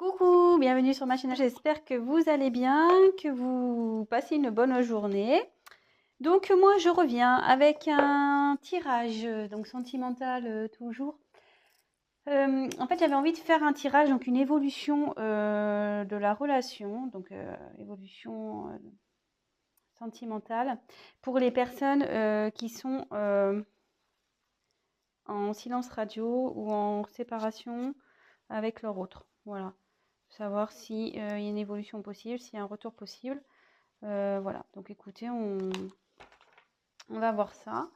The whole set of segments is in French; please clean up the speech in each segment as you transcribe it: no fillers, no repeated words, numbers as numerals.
Coucou, bienvenue sur ma chaîne. J'espère que vous allez bien, que vous passez une bonne journée. Donc moi je reviens avec un tirage donc sentimental toujours. En fait j'avais envie de faire un tirage, donc une évolution de la relation, donc évolution sentimentale pour les personnes qui sont en silence radio ou en séparation avec leur autre. Voilà. Savoir si il y a une évolution possible, s'il y a un retour possible. Voilà. Donc écoutez, on va voir ça.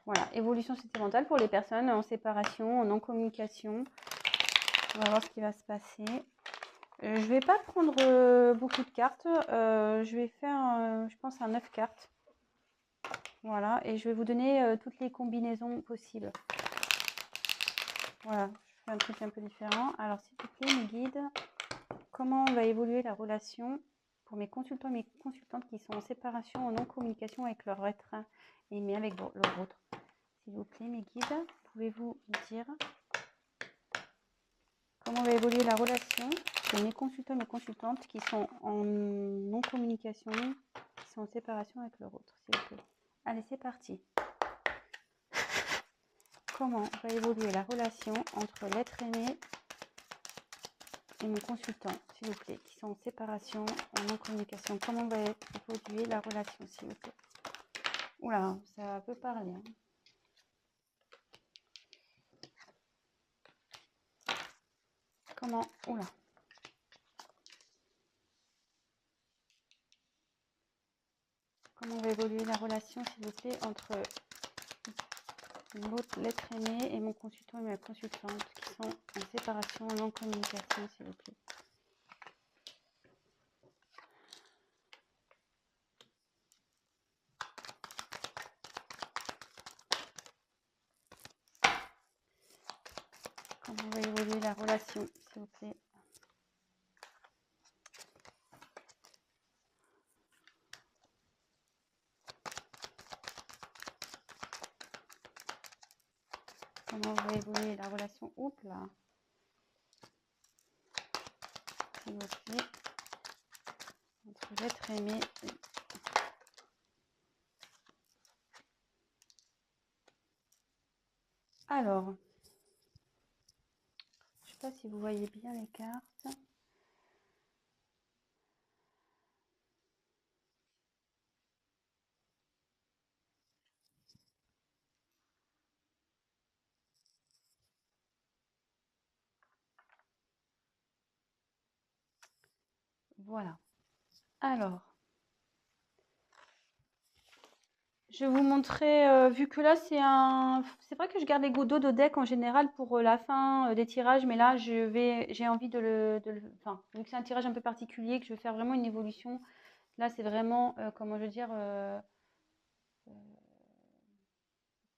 Voilà, évolution sentimentale pour les personnes en séparation, en non-communication. On va voir ce qui va se passer. Je vais pas prendre beaucoup de cartes. Je vais faire, je pense, un 9 cartes. Voilà, et je vais vous donner toutes les combinaisons possibles. Voilà, je fais un truc un peu différent. Alors, s'il vous plaît, mes guides, comment va évoluer la relation pour mes consultants et mes consultantes qui sont en séparation, en non-communication avec leur être aimé, avec leur autre? S'il vous plaît, mes guides, pouvez-vous me dire comment va évoluer la relation de mes consultants et mes consultantes qui sont en non-communication, qui sont en séparation avec leur autre, s'il vous plaît? Allez, c'est parti. Comment va évoluer la relation entre l'être aimé et mon consultant, s'il vous plaît, qui sont en séparation, en non-communication? Comment va évoluer la relation, s'il vous plaît? Oula, ça peut parler. Hein. Comment? Oula. Comment va évoluer la relation, s'il vous plaît, entre l'être aimé et mon consultant et ma consultante qui sont en séparation, en non-communication, s'il vous plaît? Comment va évoluer la relation, s'il vous plaît? Comment va évoluer la relation? Oups là. S'il vous plaît. Entre l'être aimé et... Alors, je ne sais pas si vous voyez bien les cartes. Voilà. Alors, je vais vous montrer, vu que là c'est vrai que je garde les gouttes d'eau de deck en général pour la fin des tirages, mais là j'ai envie enfin, vu que c'est un tirage un peu particulier, que je vais faire vraiment une évolution. Là c'est vraiment, comment je veux dire,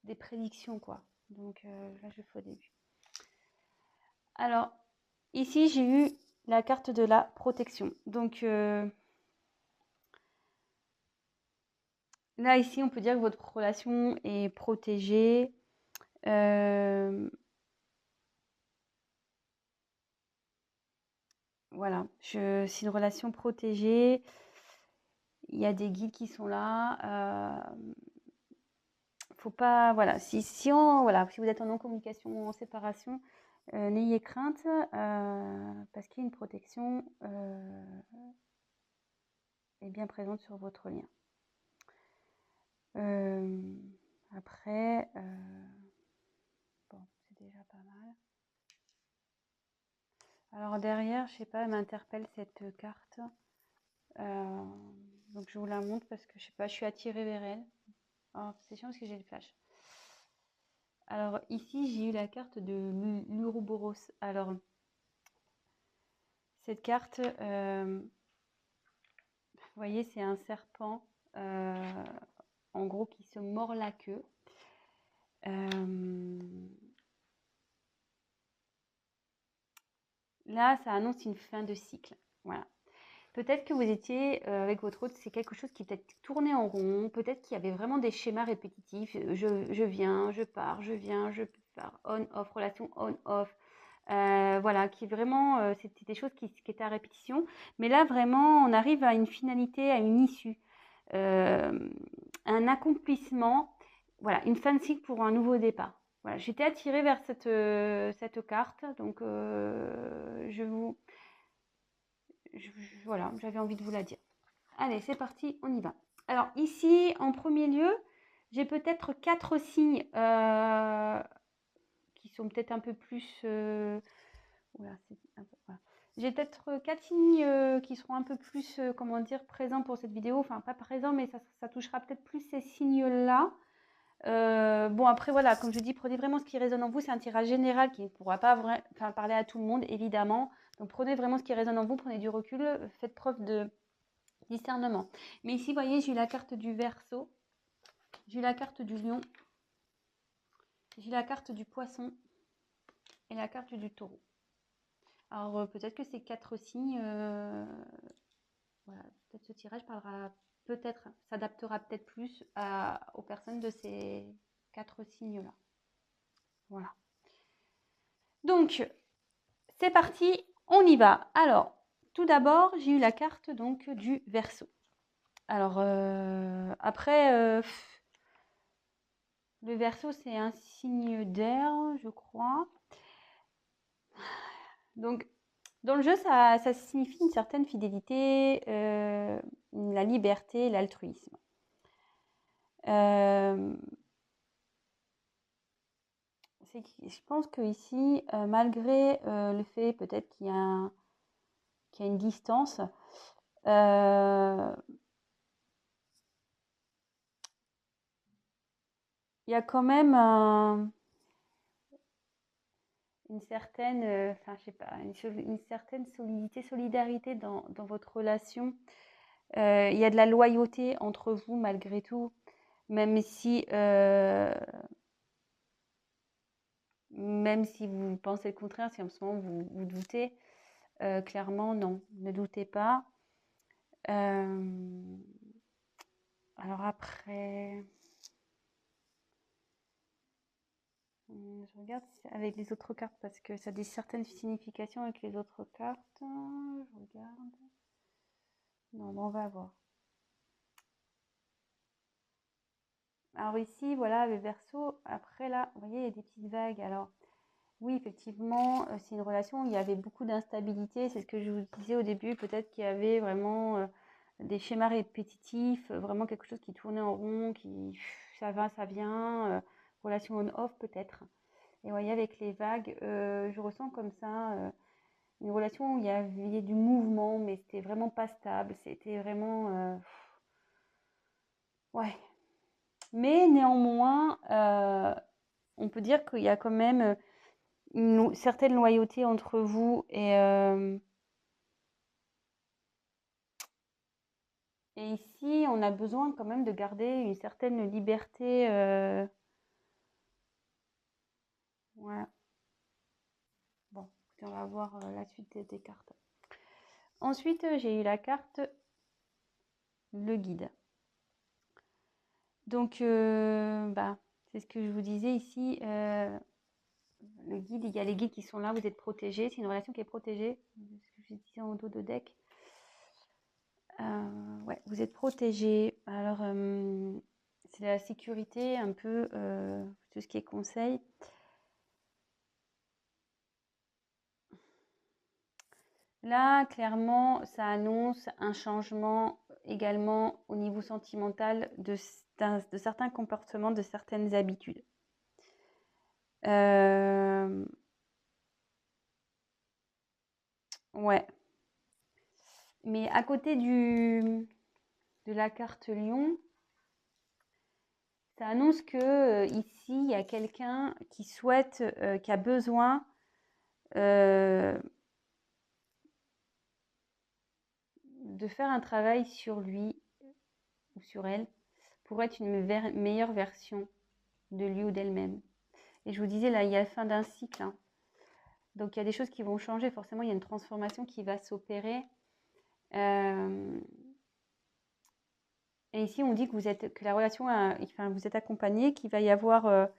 des prédictions quoi. Donc là je fais au début. Alors, ici j'ai eu la carte de la protection. Donc là ici on peut dire que votre relation est protégée. Voilà, c'est une relation protégée. Il y a des guides qui sont là. Faut pas, voilà, voilà, si vous êtes en non-communication ou en séparation, n'ayez crainte parce qu'il y a une protection est bien présente sur votre lien. Après, bon, c'est déjà pas mal. Alors derrière, je sais pas, elle m'interpelle cette carte. Donc je vous la montre parce que je sais pas, je suis attirée vers elle. Oh, c'est chiant parce que j'ai le flash. Alors ici, j'ai eu la carte de l'Ouroboros. Alors, cette carte, vous voyez, c'est un serpent, en gros, qui se mord la queue. Là, ça annonce une fin de cycle. Voilà. peut-être que vous étiez avec votre hôte, c'est quelque chose qui peut-être tournait en rond, peut-être qu'il y avait vraiment des schémas répétitifs. Je viens, je pars, je viens, je pars, on-off, relation on-off. Voilà, qui vraiment, c'était des choses qui étaient à répétition. Mais là, vraiment, on arrive à une finalité, à une issue, un accomplissement, voilà, une fin de cycle pour un nouveau départ. Voilà, j'étais attirée vers cette carte, donc voilà, j'avais envie de vous la dire. Allez, c'est parti, on y va. Alors ici, en premier lieu, j'ai peut-être 4 signes qui sont peut-être un peu plus... voilà. J'ai peut-être 4 signes qui seront un peu plus, comment dire, présents pour cette vidéo. Enfin, pas présents, mais ça touchera peut-être plus ces signes-là. Bon, après, voilà, comme je dis, prenez vraiment ce qui résonne en vous. C'est un tirage général qui ne pourra pas parler à tout le monde, évidemment. Donc, prenez vraiment ce qui résonne en vous, prenez du recul, faites preuve de discernement. Mais ici, vous voyez, j'ai eu la carte du Verseau, j'ai eu la carte du Lion, j'ai la carte du Poisson et la carte du Taureau. Alors, peut-être que ces 4 signes, voilà, peut-être ce tirage parlera, peut-être, s'adaptera peut-être plus aux personnes de ces 4 signes-là. Voilà. Donc, c'est parti, on y va. Alors, tout d'abord, j'ai eu la carte donc du Verseau. Alors, après, le Verseau, c'est un signe d'air, je crois. Donc, dans le jeu, ça signifie une certaine fidélité, la liberté, l'altruisme. Je pense que ici, malgré le fait peut-être qu'il y a une distance, il y a quand même une certaine, enfin, je sais pas, une certaine solidité, solidarité dans votre relation. Il y a de la loyauté entre vous malgré tout, même si vous pensez le contraire, si en ce moment vous doutez, clairement non, ne doutez pas. Alors après, je regarde avec les autres cartes parce que ça a des certaines significations avec les autres cartes. Je regarde. Non, on va voir. Alors ici, voilà, le Verseau. Après là, vous voyez, il y a des petites vagues. Alors oui, effectivement, c'est une relation où il y avait beaucoup d'instabilité. C'est ce que je vous disais au début. Peut-être qu'il y avait vraiment des schémas répétitifs, vraiment quelque chose qui tournait en rond, ça va, ça vient. Relation on-off peut-être. Et vous voyez, avec les vagues, je ressens comme ça une relation où il y avait du mouvement, mais c'était vraiment pas stable. C'était vraiment... ouais. Mais néanmoins, on peut dire qu'il y a quand même une certaine loyauté entre vous et ici, on a besoin quand même de garder une certaine liberté. Voilà. Bon, on va voir la suite des cartes. Ensuite, j'ai eu la carte le guide. Donc, c'est ce que je vous disais ici. Le guide, il y a les guides qui sont là, vous êtes protégés. C'est une relation qui est protégée. Ce que je disais en dos de deck. Ouais, vous êtes protégés. Alors, c'est la sécurité, un peu tout ce qui est conseil. Là, clairement, ça annonce un changement également au niveau sentimental de certains comportements, de certaines habitudes. Ouais. Mais à côté de la carte Lion, ça annonce que ici, il y a quelqu'un qui souhaite, qui a besoin de faire un travail sur lui ou sur elle pour être une meilleure version de lui ou d'elle-même. Et je vous disais, là, il y a la fin d'un cycle. Hein. Donc, il y a des choses qui vont changer. Forcément, il y a une transformation qui va s'opérer. Euh, et ici, on dit que la relation, enfin, vous êtes accompagné, qu'il va y avoir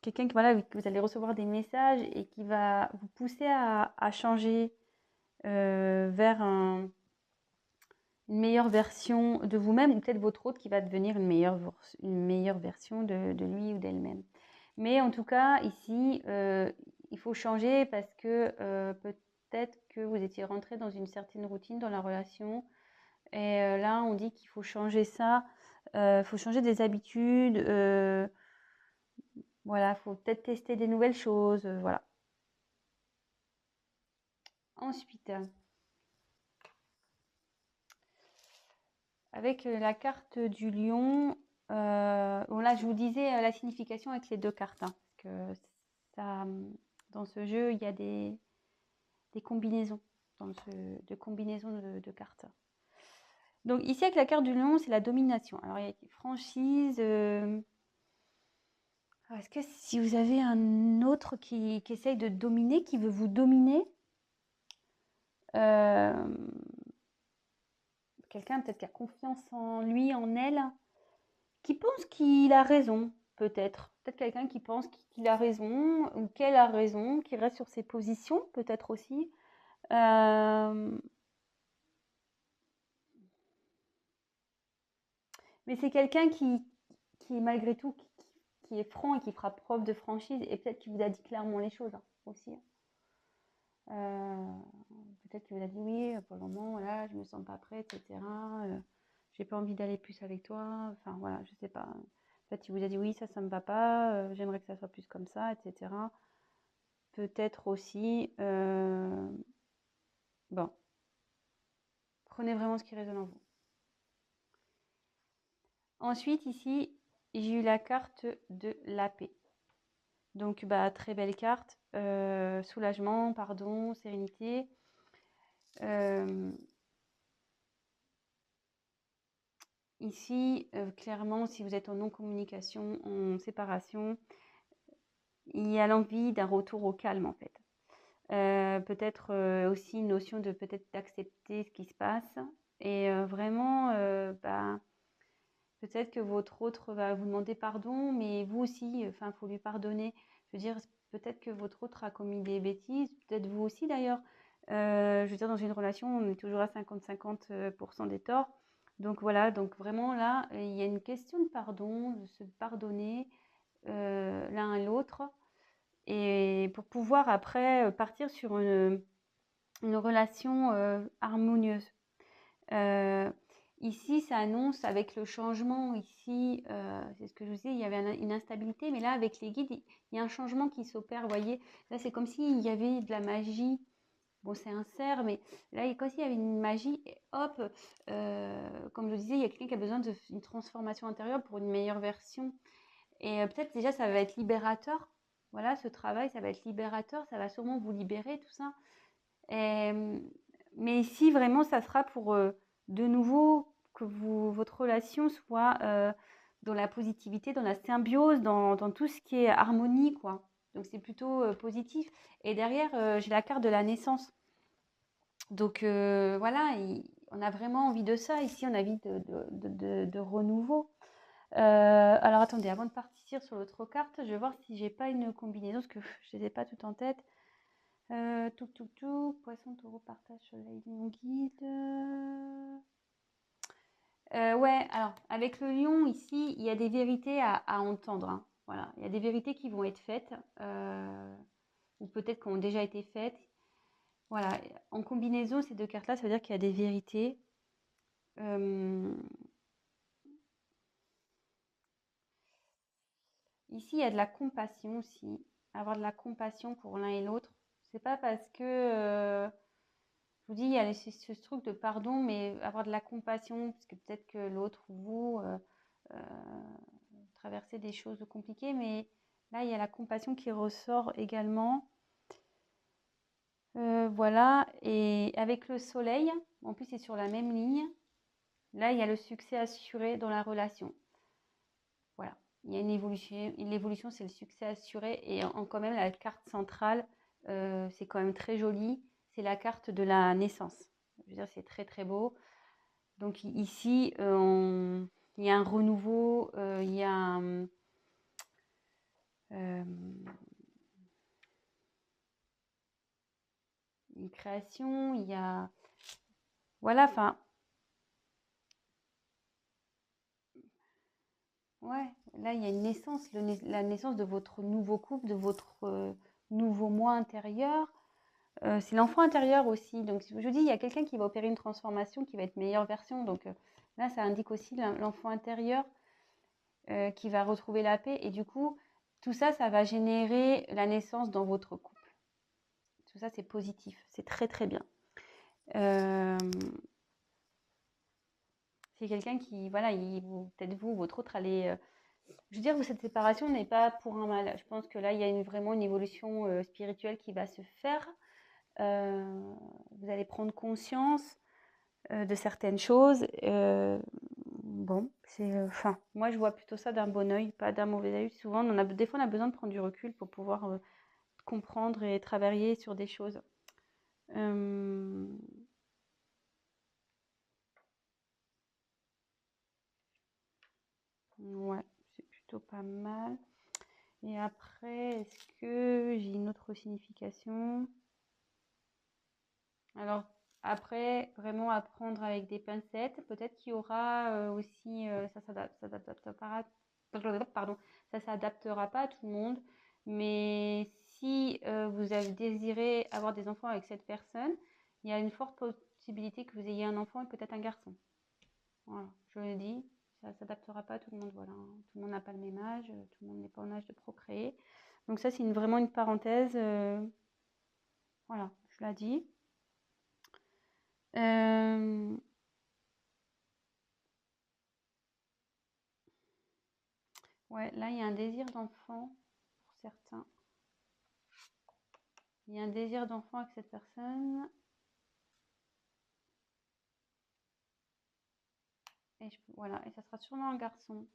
quelqu'un qui, voilà, que vous allez recevoir des messages et qui va vous pousser à changer vers une meilleure version de vous-même, ou peut-être votre autre qui va devenir une meilleure version de lui ou d'elle-même. Mais en tout cas, ici, il faut changer parce que peut-être que vous étiez rentré dans une certaine routine dans la relation. Et là, on dit qu'il faut changer ça. Il faut changer des habitudes. Voilà, il faut peut-être tester des nouvelles choses. Voilà. Ensuite, avec la carte du lion, bon là, je vous disais la signification avec les deux cartes, hein, parce que ça, dans ce jeu, il y a des combinaisons, de combinaisons de cartes. Donc ici, avec la carte du lion, c'est la domination. Alors, il y a franchise. Est-ce que si vous avez un autre qui essaye de dominer, qui veut vous dominer, quelqu'un peut-être qui a confiance en lui, en elle, qui pense qu'il a raison, peut-être. Peut-être quelqu'un qui pense qu'il a raison ou qu'elle a raison, qui reste sur ses positions, peut-être aussi. Mais c'est quelqu'un qui malgré tout, qui est franc et qui fera preuve de franchise et peut-être qui vous a dit clairement les choses, hein, aussi. Euh, peut-être qu'il vous a dit oui, pour le moment, voilà, je me sens pas prête, etc. J'ai pas envie d'aller plus avec toi. Enfin voilà, je sais pas. Peut-être qu'il vous a dit oui, ça me va pas, j'aimerais que ça soit plus comme ça, etc. Peut-être aussi, bon, prenez vraiment ce qui résonne en vous. Ensuite, ici, j'ai eu la carte de la paix. Donc, bah, très belle carte. Soulagement, pardon, sérénité. Ici, clairement, si vous êtes en non-communication, en séparation, il y a l'envie d'un retour au calme, en fait. Peut-être aussi une notion de peut-être d'accepter ce qui se passe. Et vraiment, bah, peut-être que votre autre va vous demander pardon, mais vous aussi, enfin, il faut lui pardonner. Je veux dire, peut-être que votre autre a commis des bêtises, peut-être vous aussi d'ailleurs. Je veux dire, dans une relation, on est toujours à 50-50% des torts. Donc voilà, donc vraiment là, il y a une question de pardon, de se pardonner l'un à l'autre, et pour pouvoir après partir sur une relation harmonieuse. Ici, ça annonce avec le changement, ici, c'est ce que je vous disais, il y avait une instabilité, mais là, avec les guides, il y a un changement qui s'opère, vous voyez. Là, c'est comme s'il y avait de la magie. Bon, c'est un cerf, mais là, comme s'il y avait une magie, et hop, comme je vous disais, il y a quelqu'un qui a besoin d'une transformation intérieure pour une meilleure version. Et peut-être déjà, ça va être libérateur. Voilà, ce travail, ça va être libérateur, ça va sûrement vous libérer, tout ça. Et, mais ici, vraiment, ça sera pour de nouveau que votre relation soit dans la positivité, dans la symbiose, dans tout ce qui est harmonie, quoi. Donc, c'est plutôt positif. Et derrière, j'ai la carte de la naissance. Donc, voilà, on a vraiment envie de ça. Ici, on a envie de renouveau. Alors, attendez, avant de partir sur l'autre carte, je vais voir si j'ai pas une combinaison, parce que je ne les ai pas toutes en tête. Poisson, taureau, partage, soleil, lion, guide. Ouais, alors, avec le lion, ici, il y a des vérités à entendre, hein. Voilà, il y a des vérités qui vont être faites, ou peut-être qui ont déjà été faites. Voilà, en combinaison, ces deux cartes-là, ça veut dire qu'il y a des vérités. Ici, il y a de la compassion aussi. Avoir de la compassion pour l'un et l'autre. C'est pas parce que je vous dis, il y a ce truc de pardon, mais avoir de la compassion, parce que peut-être que l'autre ou vous euh, traversez des choses compliquées, mais là, il y a la compassion qui ressort également. Voilà, et avec le soleil, en plus, c'est sur la même ligne. Là, il y a le succès assuré dans la relation. Voilà, il y a une évolution. L'évolution, c'est le succès assuré, et quand même, la carte centrale, c'est quand même très joli. C'est la carte de la naissance. Je veux dire, c'est très très beau. Donc ici, il y a un renouveau, il y a une création, il y a... Voilà, enfin, ouais, là, il y a une naissance, la naissance de votre nouveau couple, de votre nouveau moi intérieur. C'est l'enfant intérieur aussi. Donc, je vous dis, il y a quelqu'un qui va opérer une transformation qui va être meilleure version. Donc, là, ça indique aussi l'enfant intérieur qui va retrouver la paix. Et du coup, tout ça, ça va générer la naissance dans votre couple. Tout ça, c'est positif. C'est très, très bien. C'est quelqu'un qui, voilà, peut-être vous, votre autre, allez... je veux dire, cette séparation n'est pas pour un mal. Je pense que là, il y a vraiment une évolution spirituelle qui va se faire. Vous allez prendre conscience de certaines choses. Bon, enfin, moi, je vois plutôt ça d'un bon œil, pas d'un mauvais œil. Souvent, des fois, on a besoin de prendre du recul pour pouvoir comprendre et travailler sur des choses. Ouais, c'est plutôt pas mal. Et après, est-ce que j'ai une autre signification? Alors, après, vraiment apprendre avec des pincettes. Peut-être qu'il y aura aussi, pardon, ça s'adaptera pas à tout le monde. Mais si vous avez désiré avoir des enfants avec cette personne, il y a une forte possibilité que vous ayez un enfant et peut-être un garçon. Voilà, je le dis, ça s'adaptera pas à tout le monde. Voilà, tout le monde n'a pas le même âge, tout le monde n'est pas en âge de procréer. Donc ça, c'est vraiment une parenthèse. Voilà, je l'ai dit. Ouais, là, il y a un désir d'enfant pour certains. Il y a un désir d'enfant avec cette personne. Et voilà, et ça sera sûrement un garçon.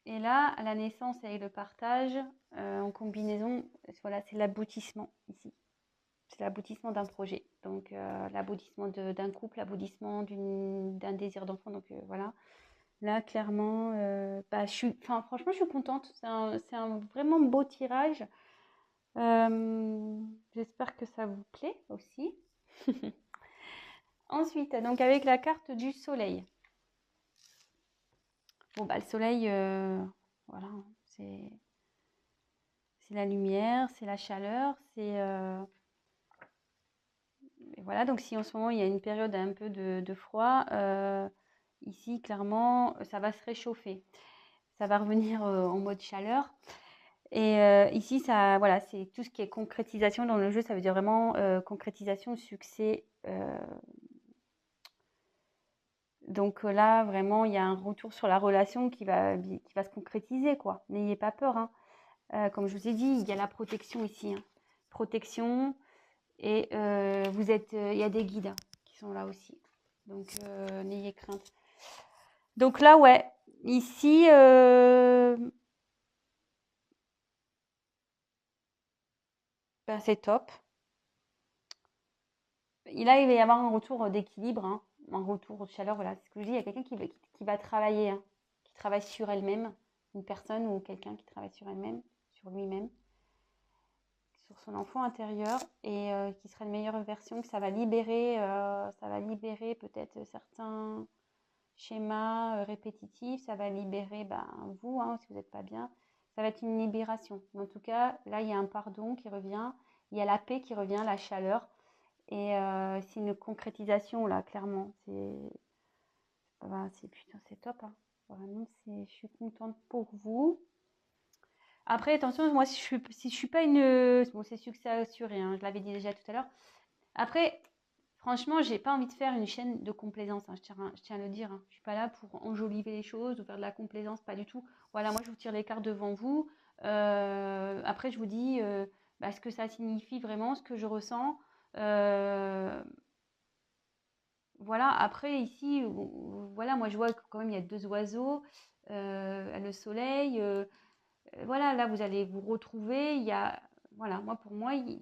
Et là, à la naissance et le partage, en combinaison, voilà, c'est l'aboutissement ici. C'est l'aboutissement d'un projet. Donc, l'aboutissement d'un couple, l'aboutissement d'un désir d'enfant. Donc, voilà. Là, clairement, franchement, je suis contente. C'est un vraiment beau tirage. J'espère que ça vous plaît aussi. Ensuite, donc avec la carte du soleil. Bon, bah, le soleil, voilà, c'est la lumière, c'est la chaleur, voilà, donc si en ce moment il y a une période un peu de froid, ici, clairement, ça va se réchauffer. Ça va revenir en mode chaleur. Et ici, ça, voilà, c'est tout ce qui est concrétisation dans le jeu. Ça veut dire vraiment concrétisation, succès. Donc là, vraiment, il y a un retour sur la relation qui va se concrétiser, quoi. N'ayez pas peur, hein. Comme je vous ai dit, il y a la protection ici, hein. Protection. Et il y a des guides qui sont là aussi. Donc, n'ayez crainte. Donc là, ouais. Ici, ben, c'est top. Là, il va y avoir un retour d'équilibre, hein, un retour de chaleur. Voilà, c'est ce que je dis. Il y a quelqu'un qui va travailler, hein, qui travaille sur elle-même. Une personne ou quelqu'un qui travaille sur elle-même, sur lui-même, sur son enfant intérieur et qui sera une meilleure version, que ça va libérer peut-être certains schémas répétitifs, ça va libérer vous, hein, si vous n'êtes pas bien, ça va être une libération. Mais en tout cas, là, il y a un pardon qui revient, il y a la paix qui revient, la chaleur, et c'est une concrétisation, là, clairement. Putain, c'est top, hein. Vraiment, je suis contente pour vous. Après, attention, moi, si je suis pas une... Bon, c'est succès assuré, hein, je l'avais dit déjà tout à l'heure. Après, franchement, j'ai pas envie de faire une chaîne de complaisance, hein, je tiens à le dire, hein. Je suis pas là pour enjoliver les choses ou faire de la complaisance, pas du tout. Voilà, moi, je vous tire les cartes devant vous. Après, je vous dis ce que ça signifie vraiment, ce que je ressens. Voilà, après, ici, voilà, moi, je vois que quand même, il y a deux oiseaux. le soleil. Voilà, là, vous allez vous retrouver. Voilà, pour moi, il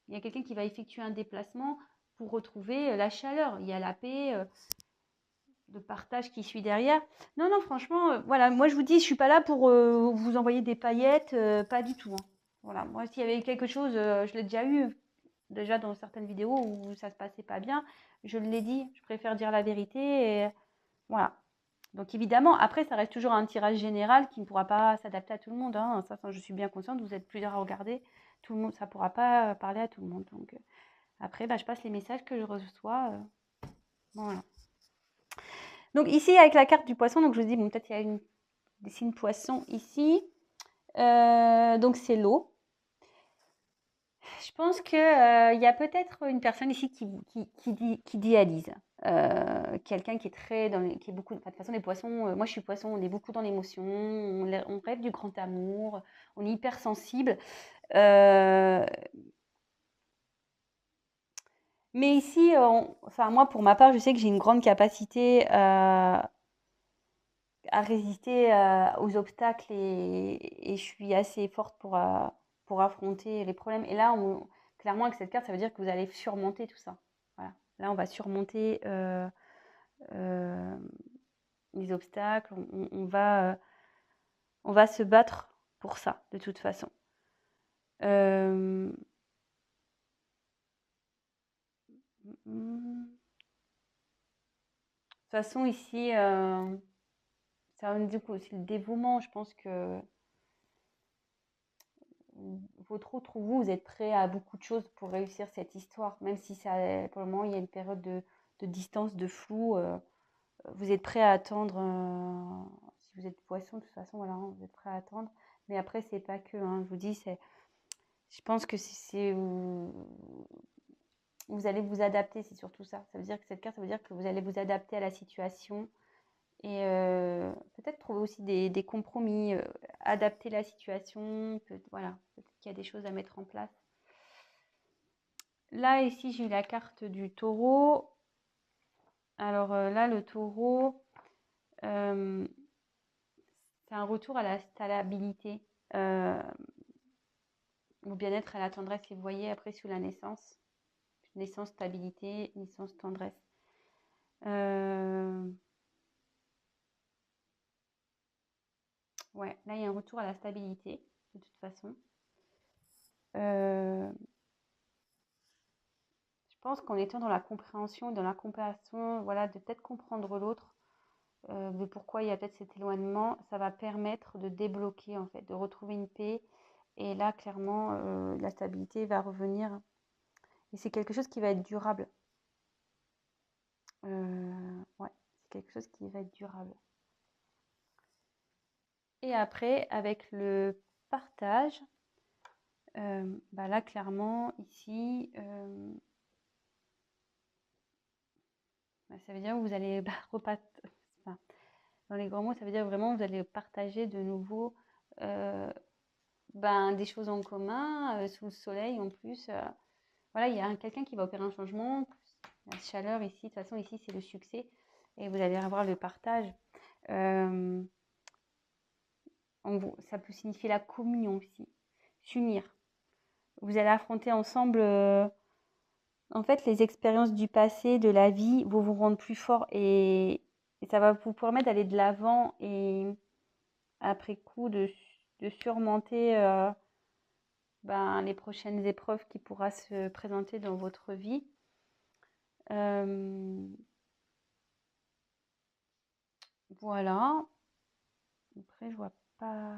y a quelqu'un qui va effectuer un déplacement pour retrouver la chaleur. Il y a la paix, le partage qui suit derrière. Non, non, franchement, voilà, moi, je vous dis, je ne suis pas là pour vous envoyer des paillettes, pas du tout, hein. Voilà, moi, s'il y avait quelque chose, je l'ai déjà dans certaines vidéos où ça se passait pas bien, je l'ai dit, je préfère dire la vérité et voilà. Donc évidemment, après, ça reste toujours un tirage général qui ne pourra pas s'adapter à tout le monde, hein. Ça, je suis bien consciente, vous êtes plusieurs à regarder, tout le monde, ça ne pourra pas parler à tout le monde. Donc après, je passe les messages que je reçois. Voilà. Donc ici, avec la carte du poisson, donc je vous dis, bon, peut-être il y a des signes poissons ici. Donc c'est l'eau. Je pense qu'il y a peut-être une personne ici qui dialyse. Quelqu'un qui est qui est beaucoup. Enfin, de toute façon, les poissons, moi je suis poisson, on est beaucoup dans l'émotion, on rêve du grand amour, on est hypersensible. Mais ici, enfin, moi pour ma part, je sais que j'ai une grande capacité à résister aux obstacles et je suis assez forte pour affronter les problèmes. Et là, clairement, avec cette carte, ça veut dire que vous allez surmonter tout ça. Voilà. Là, on va surmonter les obstacles. On va se battre pour ça, de toute façon. De toute façon, ici, ça indique aussi le dévouement. Je pense que vous êtes prêt à beaucoup de choses pour réussir cette histoire, même si pour le moment il y a une période de distance, de flou. Vous êtes prêt à attendre. Si vous êtes poisson, de toute façon, voilà, hein, vous êtes prêt à attendre. Mais après, c'est pas que. Hein, je vous dis, je pense que vous allez vous adapter, c'est surtout ça. Ça veut dire que cette carte, ça veut dire que vous allez vous adapter à la situation et peut-être trouver aussi des compromis, adapter la situation. Voilà, peut-être qu'il y a des choses à mettre en place. Là, ici, j'ai eu la carte du taureau. Alors là, le taureau, c'est un retour à la stabilité, au bien-être, à la tendresse. Et vous voyez, après, sous la naissance, naissance, stabilité, naissance, tendresse. Ouais, là, il y a un retour à la stabilité, de toute façon. Je pense qu'en étant dans la compréhension, dans la compassion, voilà, de peut-être comprendre l'autre, de pourquoi il y a peut-être cet éloignement, ça va permettre de débloquer, en fait, de retrouver une paix. Et là, clairement, la stabilité va revenir. Et c'est quelque chose qui va être durable. Ouais, c'est quelque chose qui va être durable. Et après, avec le partage, là, clairement, ici, ça veut dire que vous allez enfin, dans les grands mots, ça veut dire vraiment que vous allez partager de nouveau des choses en commun, sous le soleil en plus. Voilà, il y a quelqu'un qui va opérer un changement. La chaleur ici, de toute façon, ici, c'est le succès. Et vous allez avoir le partage. Ça peut signifier la communion aussi. S'unir. Vous allez affronter ensemble, en fait, les expériences du passé, de la vie, vont vous rendre plus fort et ça va vous permettre d'aller de l'avant et après coup de surmonter les prochaines épreuves qui pourra se présenter dans votre vie. Voilà. Après, je vois pas.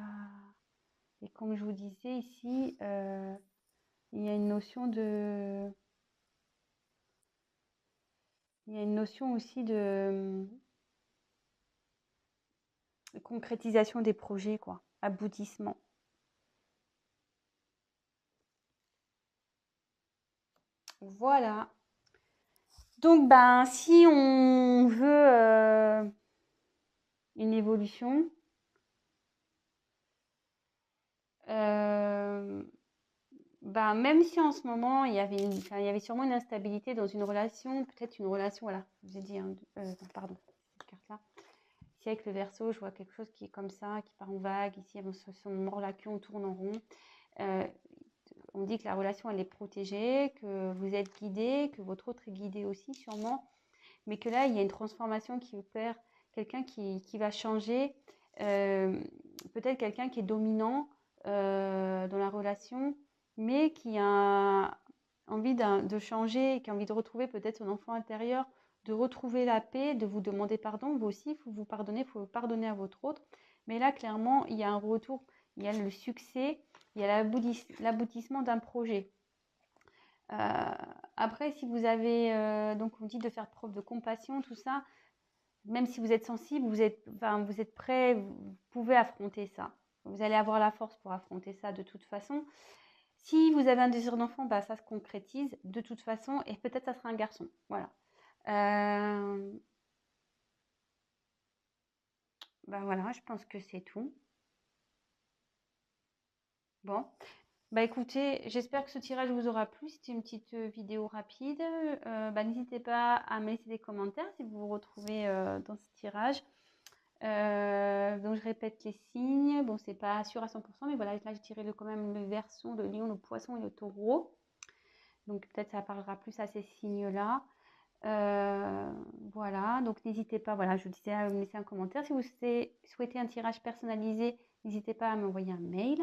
Et comme je vous disais ici, il y a une notion aussi de concrétisation des projets, quoi. Aboutissement. Voilà. Donc, si on veut une évolution, même si en ce moment il y avait sûrement une instabilité dans une relation, peut-être une relation, voilà, je vous ai dit, pardon, cette carte-là, Ici, avec le Verseau, je vois quelque chose qui est comme ça, qui part en vague. Ici, son mort-la-queue, on tourne en rond. On dit que la relation, elle est protégée, que vous êtes guidé, que votre autre est guidé aussi, sûrement. Mais que là, il y a une transformation qui opère, quelqu'un qui va changer, peut-être quelqu'un qui est dominant dans la relation, mais qui a envie de changer, qui a envie de retrouver peut-être son enfant intérieur, de retrouver la paix, de vous demander pardon. Vous aussi, il faut vous pardonner, il faut pardonner à votre autre. Mais là, clairement, il y a un retour, il y a le succès, il y a l'aboutissement d'un projet. Après, si vous avez, donc on dit de faire preuve de compassion, tout ça, même si vous êtes sensible, vous êtes prêt, vous pouvez affronter ça. Vous allez avoir la force pour affronter ça de toute façon. Si vous avez un désir d'enfant, bah, ça se concrétise de toute façon et peut-être ça sera un garçon. Voilà. Bah voilà, je pense que c'est tout. Bon. Bah écoutez, j'espère que ce tirage vous aura plu. C'était une petite vidéo rapide. Bah, n'hésitez pas à me laisser des commentaires si vous vous retrouvez dans ce tirage. Donc je répète les signes. Bon, c'est pas sûr à 100%, mais voilà, là j'ai tiré quand même le Verseau, le Lion, le Poisson et le Taureau. Donc peut-être ça parlera plus à ces signes-là. Voilà, donc n'hésitez pas, voilà, je vous disais à me laisser un commentaire. Si vous souhaitez un tirage personnalisé, n'hésitez pas à m'envoyer un mail.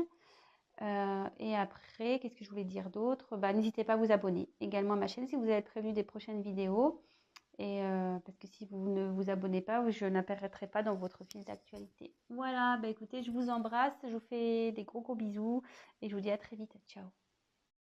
Et après, qu'est-ce que je voulais dire d'autre? Bah, n'hésitez pas à vous abonner également à ma chaîne si vous avez prévu des prochaines vidéos. Et parce que si vous ne vous abonnez pas, je n'apparaîtrai pas dans votre fil d'actualité. Voilà, bah écoutez, je vous embrasse, je vous fais des gros bisous et je vous dis à très vite. Ciao.